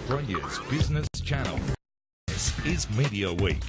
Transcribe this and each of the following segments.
Australia's business channel. This is Mediaweek.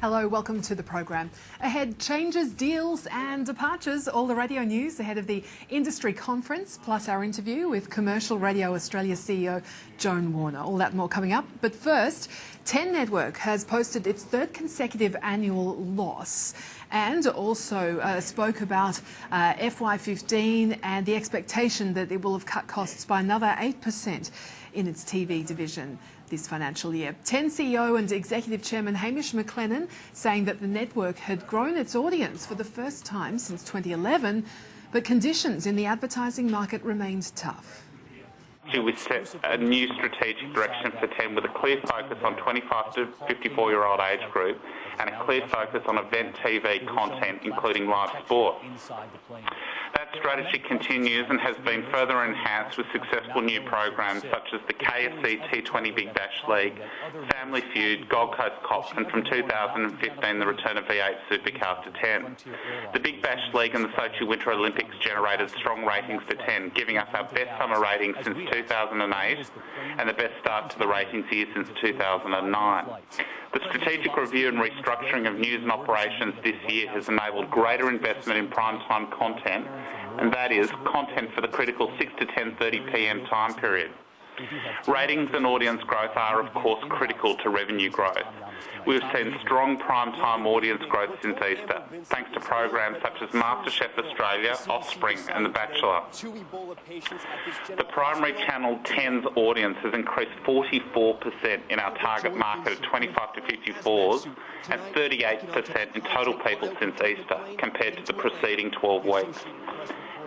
Hello, welcome to the program. Ahead, changes, deals and departures, all the radio news ahead of the industry conference, plus our interview with Commercial Radio Australia CEO Joan Warner. All that and more coming up. But first, 10 Network has posted its third consecutive annual loss and also spoke about FY15 and the expectation that it will have cut costs by another 8% in its TV division this financial year. 10 CEO and Executive Chairman Hamish McLennan saying that the network had grown its audience for the first time since 2011, but conditions in the advertising market remained tough. We set a new strategic direction for 10 with a clear focus on 25 to 54-year-old age group and a clear focus on event TV content, including live sport. That strategy continues and has been further enhanced with successful new programs such as the KFC T20 Big Bash League, Family Feud, Gold Coast Cops, and from 2015 the return of V8 Supercars to 10. The Big Bash League and the Sochi Winter Olympics generated strong ratings for 10, giving us our best summer ratings since 2008 and the best start to the ratings year since 2009. The strategic review and restructuring of news and operations this year has enabled greater investment in primetime content, and that is content for the critical 6 to 10:30 p.m. time period. Ratings and audience growth are, of course, critical to revenue growth. We've seen strong primetime audience growth since Easter, thanks to programs such as MasterChef Australia, Offspring and The Bachelor. The primary channel 10's audience has increased 44% in our target market of 25 to 54s and 38% in total people since Easter, compared to the preceding 12 weeks.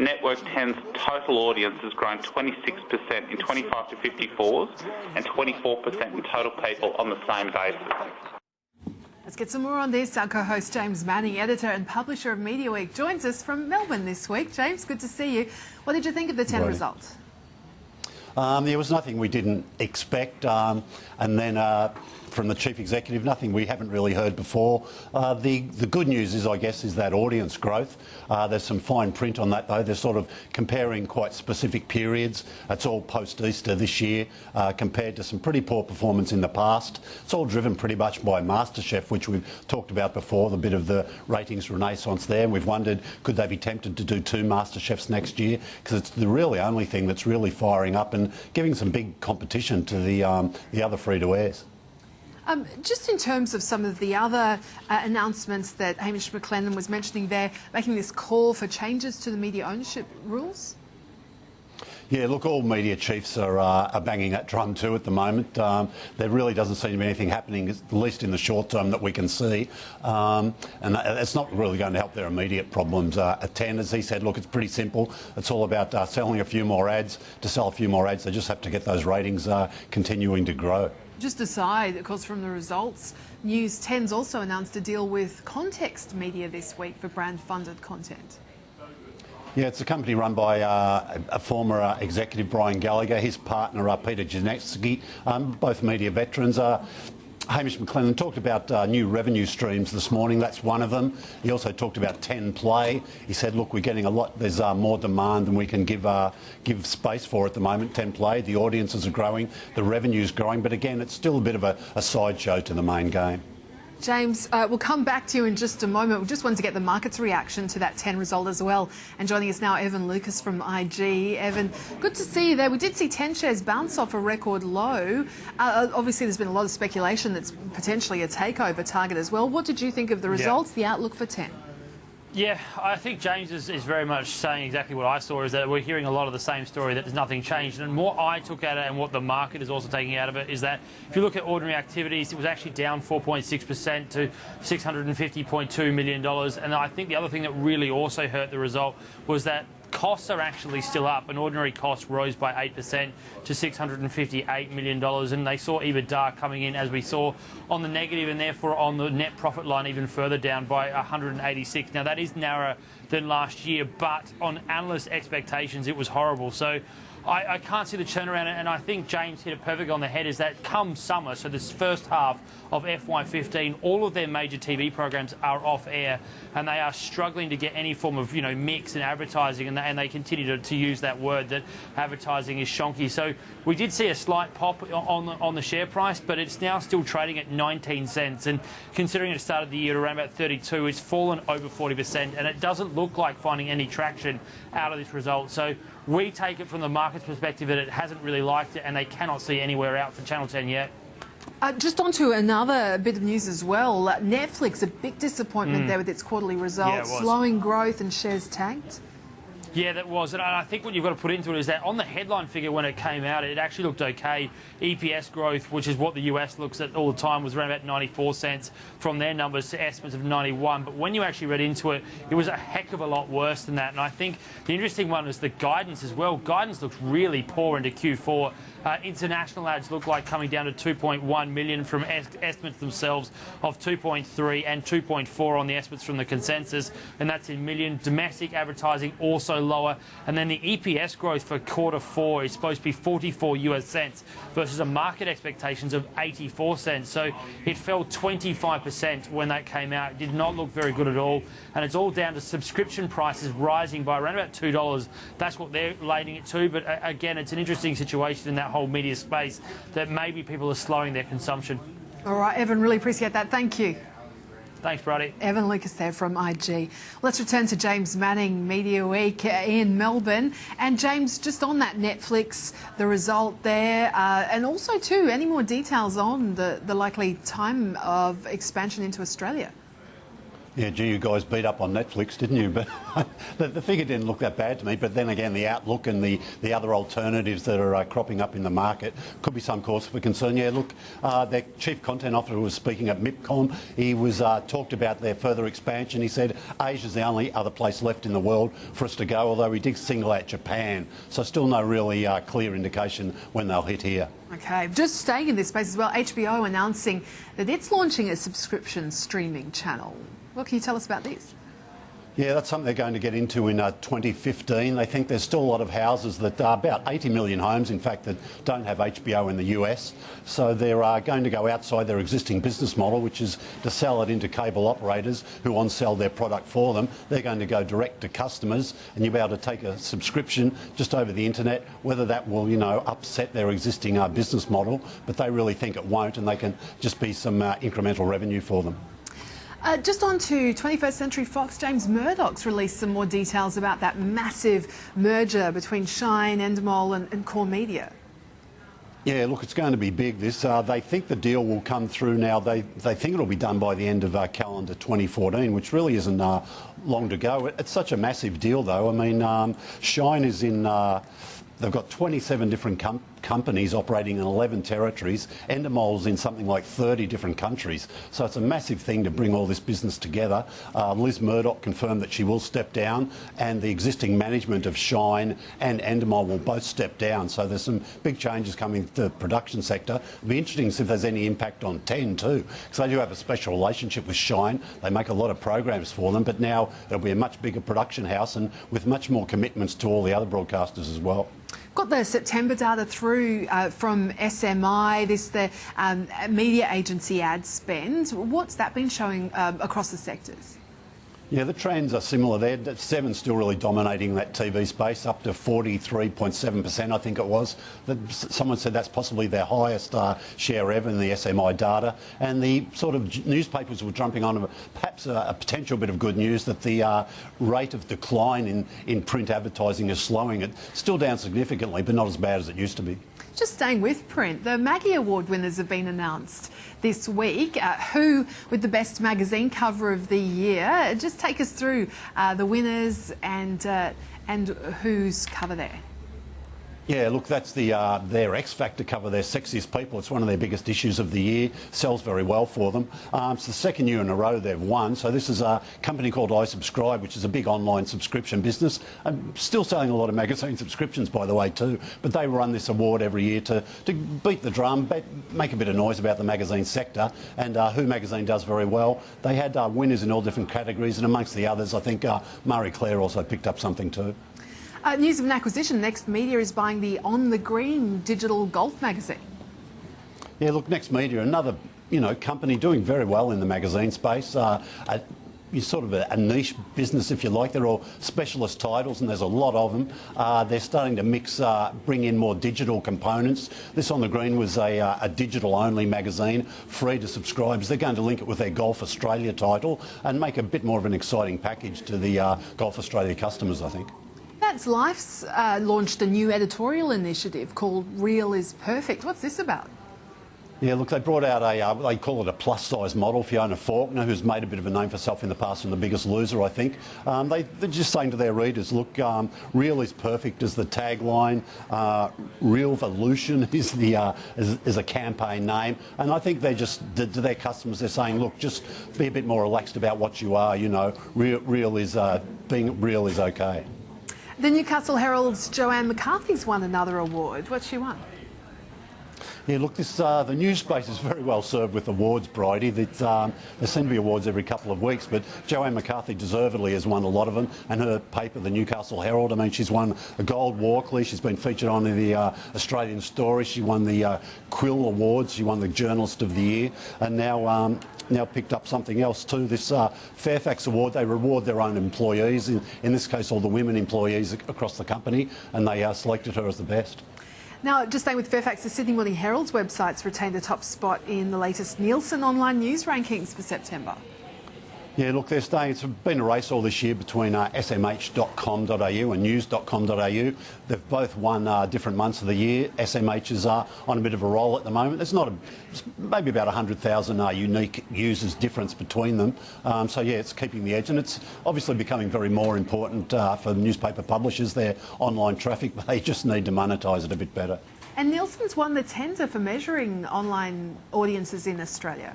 Network 10's total audience has grown 26% in 25 to 54s and 24% in total people on the same basis. Let's get some more on this. Our co-host James Manning, editor and publisher of Mediaweek, joins us from Melbourne this week. James, good to see you. What did you think of the 10 results? There was nothing we didn't expect, and then from the Chief Executive, nothing we haven't really heard before. The good news is, I guess, is that audience growth. There's some fine print on that, though. They're sort of comparing quite specific periods. It's all post-Easter this year, compared to some pretty poor performance in the past. It's all driven pretty much by MasterChef, which we've talked about before, the bit of the ratings renaissance there. And we've wondered, could they be tempted to do 2 MasterChefs next year? Because it's the really only thing that's really firing up and giving some big competition to the other free-to-airs. Just in terms of some of the other announcements that Hamish McLennan was mentioning there, making this call for changes to the media ownership rules? Yeah, look, all media chiefs are banging that drum too at the moment. There really doesn't seem to be anything happening, at least in the short term, that we can see. And it's not really going to help their immediate problems at 10. As he said, look, it's pretty simple. It's all about selling a few more ads. To sell a few more ads, they just have to get those ratings continuing to grow. Just aside, of course, from the results, News 10's also announced a deal with Context Media this week for brand-funded content. Yeah, it's a company run by a former executive, Brian Gallagher, his partner, Peter Janetsky, both media veterans. Hamish McLennan talked about new revenue streams this morning. That's one of them. He also talked about 10 Play. He said, look, we're getting a lot, there's more demand than we can give space for at the moment. 10 Play, the audiences are growing, the revenue's growing, but again, it's still a bit of a sideshow to the main game. James, we'll come back to you in just a moment. We just wanted to get the market's reaction to that 10 result as well. And joining us now, Evan Lucas from IG. Evan, good to see you there. We did see 10 shares bounce off a record low. Obviously, there's been a lot of speculation that's potentially a takeover target as well. What did you think of the results, the outlook for 10? Yeah, I think James is very much saying exactly what I saw, is that we're hearing a lot of the same story, that there's nothing changed. And what I took out of it and what the market is also taking out of it is that if you look at ordinary activities, it was actually down 4.6% to $650.2 million. And I think the other thing that really also hurt the result was that costs are actually still up, and ordinary costs rose by 8% to $658 million, and they saw EBITDA coming in, as we saw, on the negative, and therefore on the net profit line even further down by 186. Now that is narrower than last year, but on analyst expectations, it was horrible. So I can't see the turnaround, and I think James hit it perfectly on the head, is that come summer, so this first half of FY15, all of their major TV programs are off air, and they are struggling to get any form of, mix in advertising, and they continue to use that word that advertising is shonky. So we did see a slight pop on the share price, but it's now still trading at 19 cents, and considering it started the year around about 32, it's fallen over 40%, and it doesn't look like finding any traction out of this result. So we take it from the market's perspective that it hasn't really liked it, and they cannot see anywhere out for Channel 10 yet. Just on to another bit of news as well. Netflix, a big disappointment there with its quarterly results, slowing growth and shares tanked. Yeah, that was. And I think what you've got to put into it is that on the headline figure when it came out, it actually looked okay. EPS growth, which is what the US looks at all the time, was around about 94 cents from their numbers to estimates of 91. But when you actually read into it, it was a heck of a lot worse than that. And I think the interesting one is the guidance as well. Guidance looks really poor into Q4. International ads look like coming down to 2.1 million from estimates themselves of 2.3 and 2.4 on the estimates from the consensus, and that's in million. Domestic advertising also lower, and then the EPS growth for quarter 4 is supposed to be 44 US cents versus a market expectations of 84 cents. So it fell 25% when that came out. It did not look very good at all, and it's all down to subscription prices rising by around about $2. That's what they're relating it to, but again, it's an interesting situation in that whole media space that maybe people are slowing their consumption. All right, Evan, really appreciate that. Thank you. Thanks, Brody. Evan Lucas there from IG. Let's return to James Manning, Mediaweek in Melbourne. And James, just on that Netflix, the result there, and also too, any more details on the likely time of expansion into Australia? Yeah, gee, you guys beat up on Netflix, didn't you? But the figure didn't look that bad to me. But then again, the outlook and the other alternatives that are cropping up in the market could be some cause for concern. Yeah, look, their chief content officer was speaking at MIPCOM. He was talked about their further expansion. He said Asia's the only other place left in the world for us to go, although he did single out Japan. So still no really clear indication when they'll hit here. Okay, just staying in this space as well, HBO announcing that it's launching a subscription streaming channel. What can you tell us about this? Yeah, that's something they're going to get into in 2015. They think there's still a lot of houses that are about 80 million homes, in fact, that don't have HBO in the US. So they're going to go outside their existing business model, which is to sell it into cable operators who on-sell their product for them. They're going to go direct to customers, and you'll be able to take a subscription just over the internet. Whether that will, upset their existing business model, but they really think it won't, and they can just be some incremental revenue for them. Just on to 21st Century Fox, James Murdoch's released some more details about that massive merger between Shine, Endemol and Core Media. Yeah, look, it's going to be big, this. They think the deal will come through now. They think it'll be done by the end of calendar 2014, which really isn't long to go. It's such a massive deal, though. I mean, Shine is in... They've got 27 different companies operating in 11 territories. Endemol's in something like 30 different countries. So it's a massive thing to bring all this business together. Liz Murdoch confirmed that she will step down, and the existing management of Shine and Endemol will both step down. So there's some big changes coming to the production sector. It'll be interesting to see if there's any impact on 10 too, because they do have a special relationship with Shine. They make a lot of programs for them, but now it'll be a much bigger production house and with much more commitments to all the other broadcasters as well. Got the September data through from SMI, the media agency ad spend. What's that been showing across the sectors? Yeah, the trends are similar there. Seven's still really dominating that TV space, up to 43.7%, I think it was. Someone said that's possibly their highest share ever in the SMI data. And the sort of newspapers were jumping on perhaps a potential bit of good news that the rate of decline in print advertising is slowing. It's still down significantly, but not as bad as it used to be. Just staying with print, the Maggie Award winners have been announced this week. Who with the best magazine cover of the year? Just take us through the winners and whose cover there. Yeah, look, that's their X Factor cover, their sexiest people. It's one of their biggest issues of the year. Sells very well for them. It's the second year in a row they've won. So this is a company called iSubscribe, which is a big online subscription business. Still selling a lot of magazine subscriptions, by the way, too. But they run this award every year to beat the drum, make a bit of noise about the magazine sector. And Who magazine does very well. They had winners in all different categories, and amongst the others, I think Marie Claire also picked up something too. News of an acquisition. Next Media is buying the On the Green digital golf magazine. Yeah, look, Next Media, another company doing very well in the magazine space. You're sort of a niche business, if you like. They're all specialist titles, and there's a lot of them. They're starting to mix, bring in more digital components. This On the Green was a digital-only magazine, free to subscribers. They're going to link it with their Golf Australia title and make a bit more of an exciting package to the Golf Australia customers, I think. That's Life's launched a new editorial initiative called Real is Perfect. What's this about? Yeah, look, they brought out they call it a plus-size model, Fiona Faulkner, who's made a bit of a name for herself in the past and The Biggest Loser, I think. They're just saying to their readers, look, real is perfect is the tagline, Real Volution is a campaign name, and I think they're just, to their customers, they're saying, look, just be a bit more relaxed about what you are, being real is okay. The Newcastle Herald's Joanne McCarthy's won another award. What's she won? Yeah, look, the news space is very well served with awards, Bridie. There seem to be awards every couple of weeks, but Joanne McCarthy deservedly has won a lot of them, and her paper, the Newcastle Herald, I mean, she's won a Gold Walkley, she's been featured on the Australian Story, she won the Quill Awards, she won the Journalist of the Year, and now picked up something else too. This Fairfax Award, they reward their own employees, in this case all the women employees across the company, and they selected her as the best. Now, just staying with Fairfax, the Sydney Morning Herald's website's retained the top spot in the latest Nielsen online news rankings for September. Yeah, look, they're staying. It's been a race all this year between smh.com.au and news.com.au. They've both won different months of the year. SMH is on a bit of a roll at the moment. There's maybe about 100,000 unique users difference between them. So, yeah, it's keeping the edge. And it's obviously becoming very more important for newspaper publishers, their online traffic, but they just need to monetise it a bit better. And Nielsen's won the tender for measuring online audiences in Australia.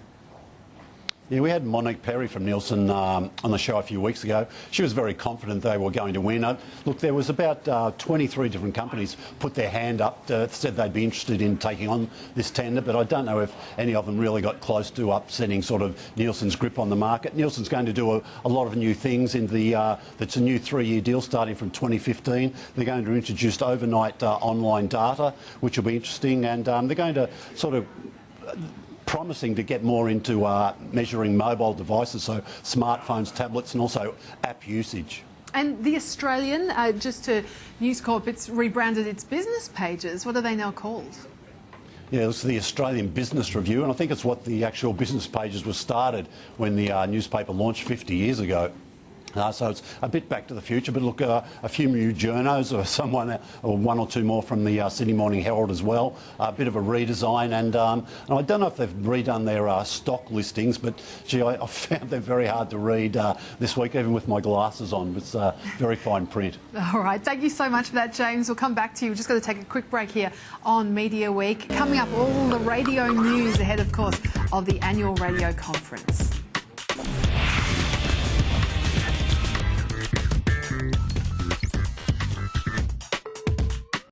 Yeah, we had Monique Perry from Nielsen on the show a few weeks ago. She was very confident they were going to win. Look, there was about 23 different companies put their hand up, said they'd be interested in taking on this tender, but I don't know if any of them really got close to upsetting sort of Nielsen's grip on the market. Nielsen's going to do a lot of new things in it's a new 3-year deal starting from 2015. They're going to introduce overnight online data, which will be interesting, and they're going to sort of promising to get more into measuring mobile devices, so smartphones, tablets, and also app usage. And The Australian, just to News Corp, it's rebranded its business pages. What are they now called? Yeah, it's the Australian Business Review, and I think it's what the actual business pages were started when the newspaper launched 50 years ago. So it's a bit back to the future, but look, a few new journos, or one or two more from the Sydney Morning Herald as well. A bit of a redesign, and I don't know if they've redone their stock listings, but gee, I found they're very hard to read this week, even with my glasses on. It's very fine print. All right, thank you so much for that, James. We'll come back to you. We're just going to take a quick break here on Media Week. Coming up, all the radio news ahead, of course, of the annual radio conference.